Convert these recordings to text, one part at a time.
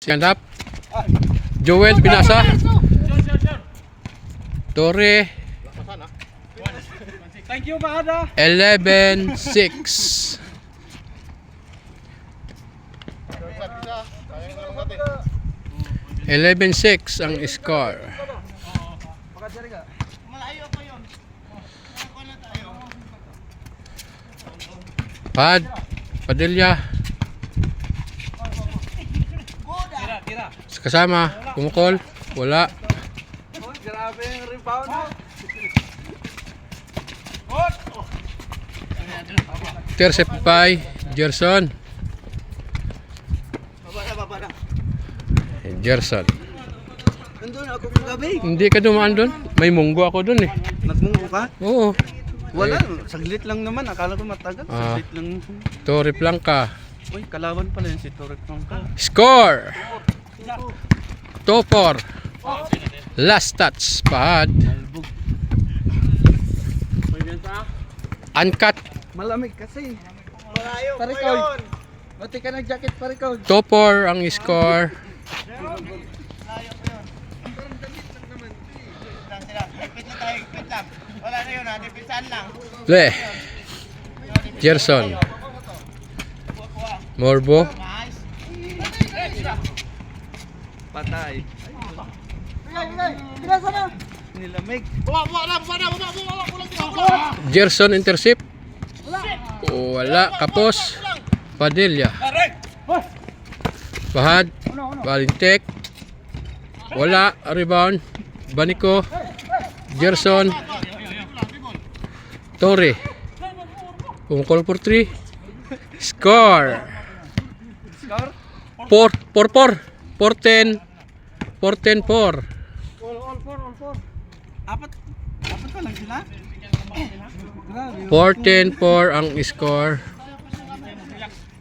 Stand up. Joel Pinasa. Torre. Thank you, Baada. 11-6. 11-6 ang score. Pad, Padilla. Kasama, kumukol, wala. Grabe yung rebound. Intercept by Gerson. Baba na. Gerson. Nandun ako kagabi. Hindi ka dumaan doon? May munggo ako doon eh. Nagmungo ka? Oo. Wala, saglit lang naman. Akala ko matagal. Saglit lang. Torre Blanca. Uy, kalaban pala yun si Torre Blanca. Score! 2-4. Last touch. Pahad. Uncut. Malamig kasi. Parikoy. Mati ka ng jacket, Parikoy. 2-4 ang score. Wala na yun, depisan lang. Play. Gerson. Morbo. Patay. Nilamig. Gerson intercept. Wala. Kapos. Padilla. Pahad. Balintek. Wala. Rebound. Banico. Gerson. Torre. Pumukol for 3. Score. Score? 4-4. 4-10. 4-10-4. All four. Apat pa lang sila? Grabe. 4-10-4 ang score.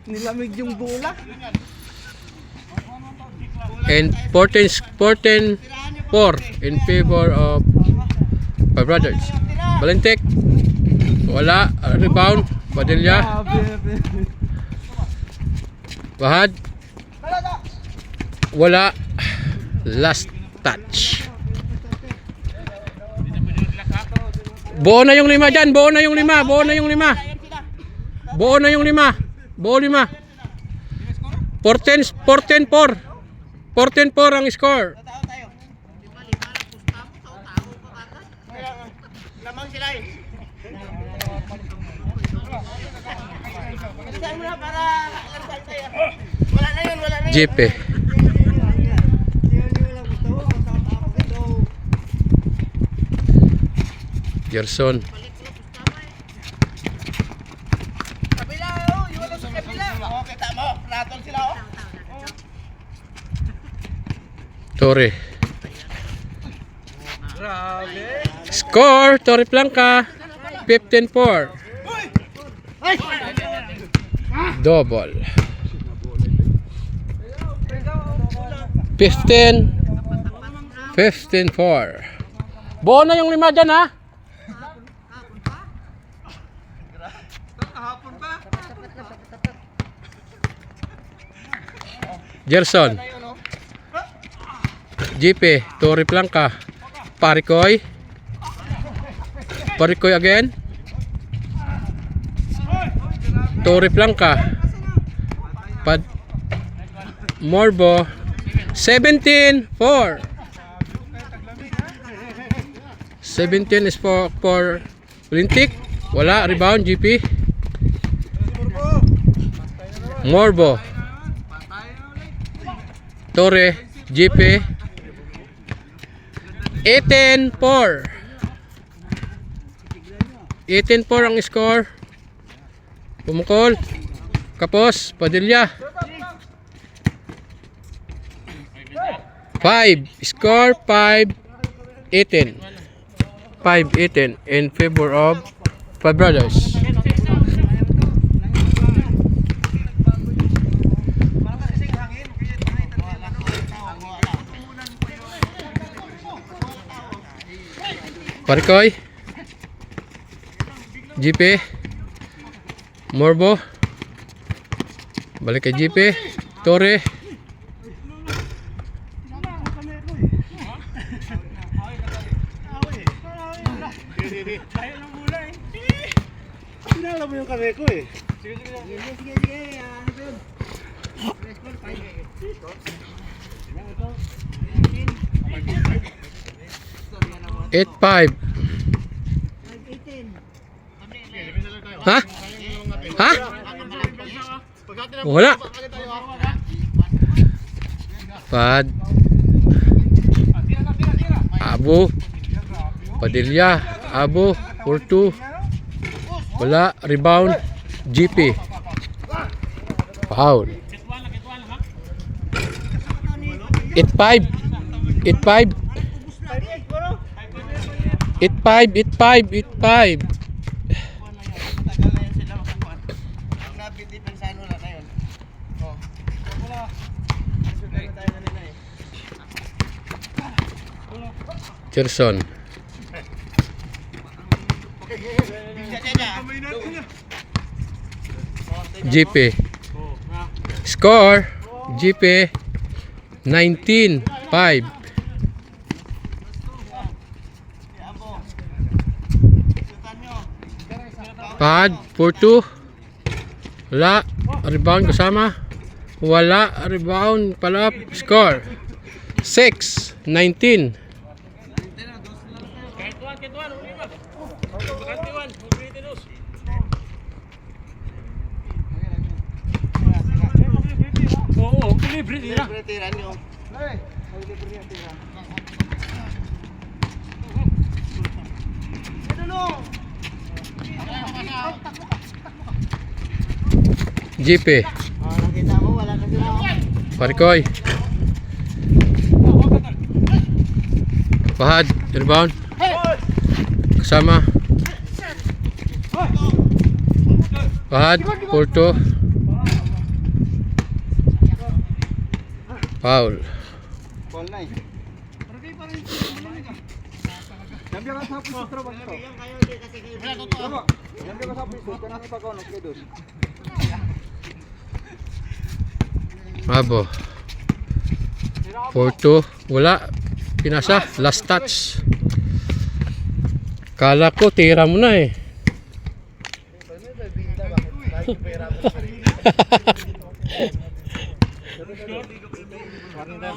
Nilamig yung bola. And 14-4 in favor of Five Brothers. Balintek. Wala. Rebound. Padilla. Bahad. Wala. Last touch. Buo na yung 5 dyan. Buo na yung 5. Buo na yung 5. Buo na yung 5. Buo 5. 4-10-4. 4-10-4 ang score. Lamang sila eh. Bilisan mo na para tayo. Wala na yun. JP. Gerson. Kabila oh, yung wala sa kabila. Oo, kita mo. Ratol sila oh. Torre. Grabe. Score. Torre Blanca. 15-4. Double. 15-4. Buo na yung 5 dyan ha. Kahapon pa. Gerson. JP. Torre Blanca. Parikoy. Parikoy again. Torre Blanca. Morbo. 17-4. 17 is for Lintik. Wala. Rebound. GP. Morbo. Torre. GP. 18-4. 18-4 ang score. Pumukol. Kapos. Padilla. 5. Score 5-18. 5-18 in favor of Five Brothers. Parikoy. JP. Morbo. Balik kay JP. Torre. Ayaw ng mula eh. Pinala mo yung kami ko eh. Sige. Ano ba yun? Press call, 8-5. Ha? Ha? Wala. Pad. Abo. Padilla. Abo. 4-2. Wala. Rebound. GP. Foul. 8-5. 8-5. 8-5. 8-5. 8-5. Matagal na yan sila makakuan. Ang nabidipensahan wala na yun. Oh. Wala. Tayo na nila eh. Gerson. GP. Score. GP. 19-5. Pad. 4-2. Wala. Rebound kasama. Wala. Rebound. Palap. Score. 6-19. Oo, libre tira. Libre tira nyo. GP. Nakita mo, wala na sila. Parikoy. Pahad. Rebound. Kasama. Pahad. 4-2. Foul. Ball na eh. Jambiyan ka sa piso, trabaho ito. Jambiyan ka sa piso, kanang ipagaw ng kedos. Abo. 4-2. Wala. Pinasa. Last touch. Kala ko tira mo na eh.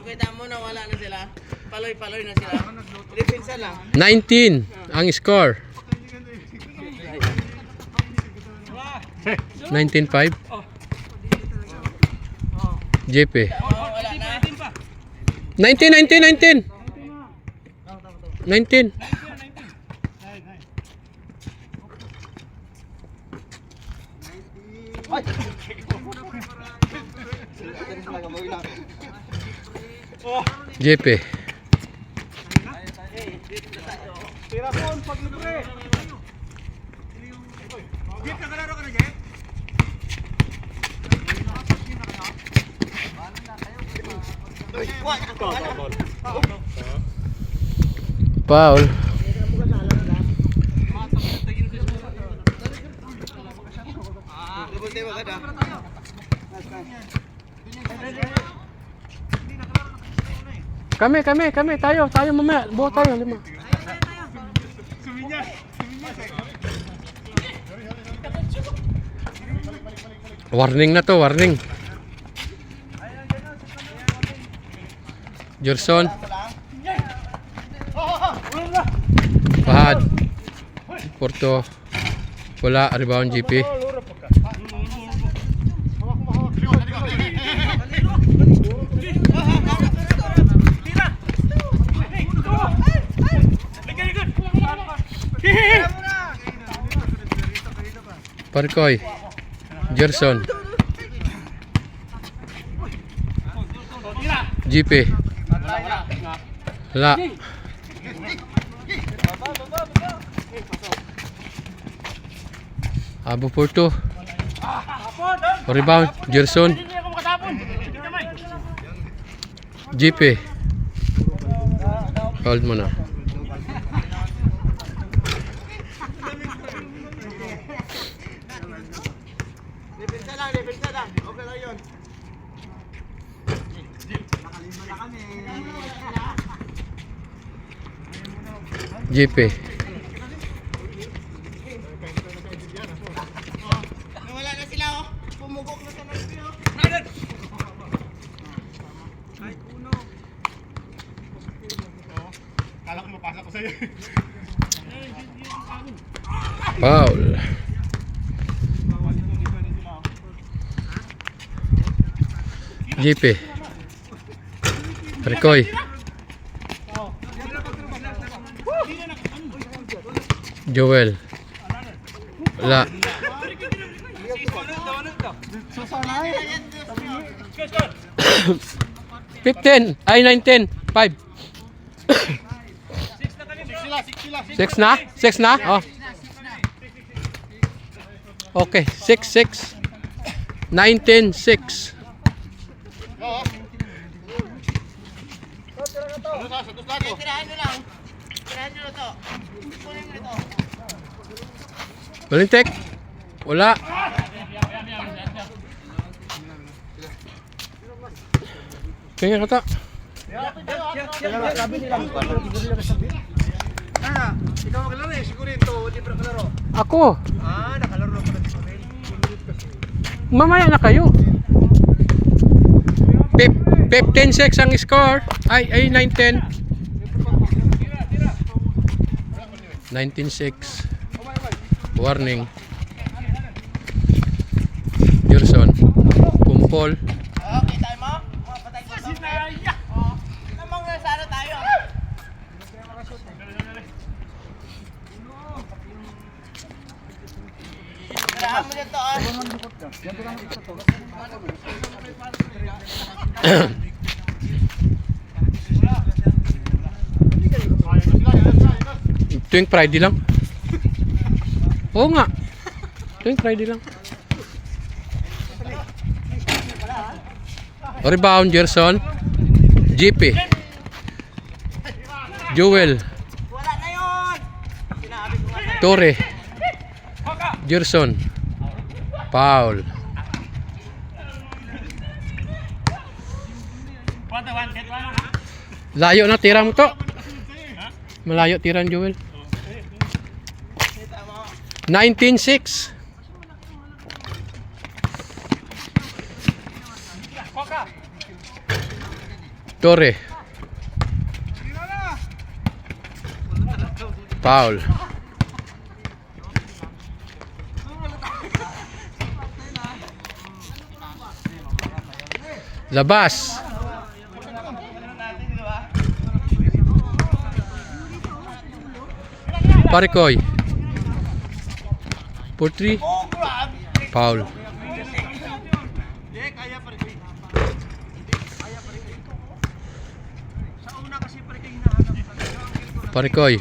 Kita mo na wala na sila. Paloy-paloy na sila. Depensa lang. 19 ang score. 19-5. JP. Wala na. 19. 19. JP. Tira phone pag libre. Git na kalaro ka na, Jet? Foul. Kami tayo mamaya. Buo tayo 5. Warning na to, warning. Gerson. Pahad. Porto. Wala, rebound GP. Parikoy. Gerson. GP. Wala. Abo Porto. Rebound. Gerson. GP. Hold mo na. Depensa lang. Okay lang yun. GP. Foul. JP. Ricoy. Joel. Wala. Sasanay. 15. Ay, 19. 5. 6 na? 6 na? Oh. Okay. 6, 6. 19, 6. Tirahan nyo lang. Tirahan nyo na to. Kunin mo nito. Balintek. Wala. Kaya kata. Sabi nila. Ikaw maglaro eh. Siguro ito. Hindi pa nakalaro. Ako. Nakalaro na pala dito. Mamaya na kayo. 15-6 ang score. Ay 19. 19-6. Warning. Gerson. Kumpol. Okay, tayo mo? Patay ko to. Namang nasara tayo. Tirahan mo nito ah. Tuwing Friday lang. Oo nga. Tuwing Friday lang. Rebound, Gerson. JP. Joel. Wala na yun. Sinabi ko nga. Torre. Gerson. Foul. Layo na tira mo to. Malayo tiran Joel. 19-6. Torre. Foul. Labas. Parikoy. For 3. Foul. Kaya pa rin. Sa una kasi pa rin kayo hinahanap. Parikoy.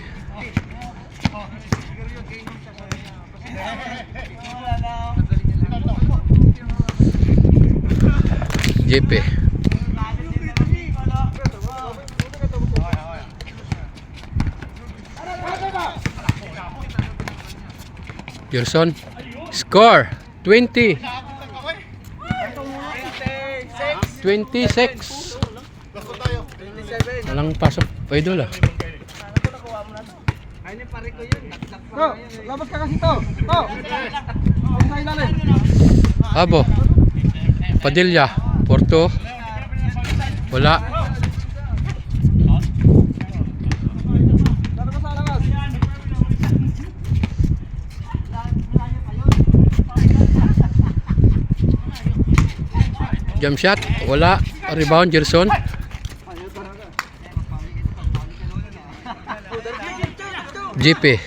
JP. Gerson. Score 20. 26. Walang pasok. Idol ah. To, labas ka kasi to. To. Sa ilalim. Abo. Padilla. Porto. Wala. Labas ka sa labas. Jump shot. Wala. Rebound Gerson. JP.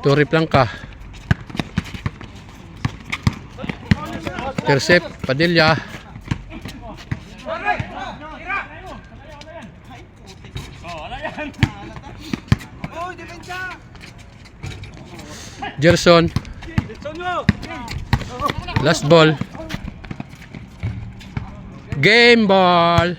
Torre Plangka. Intercept Padilla. Gerson. Last ball. Game ball.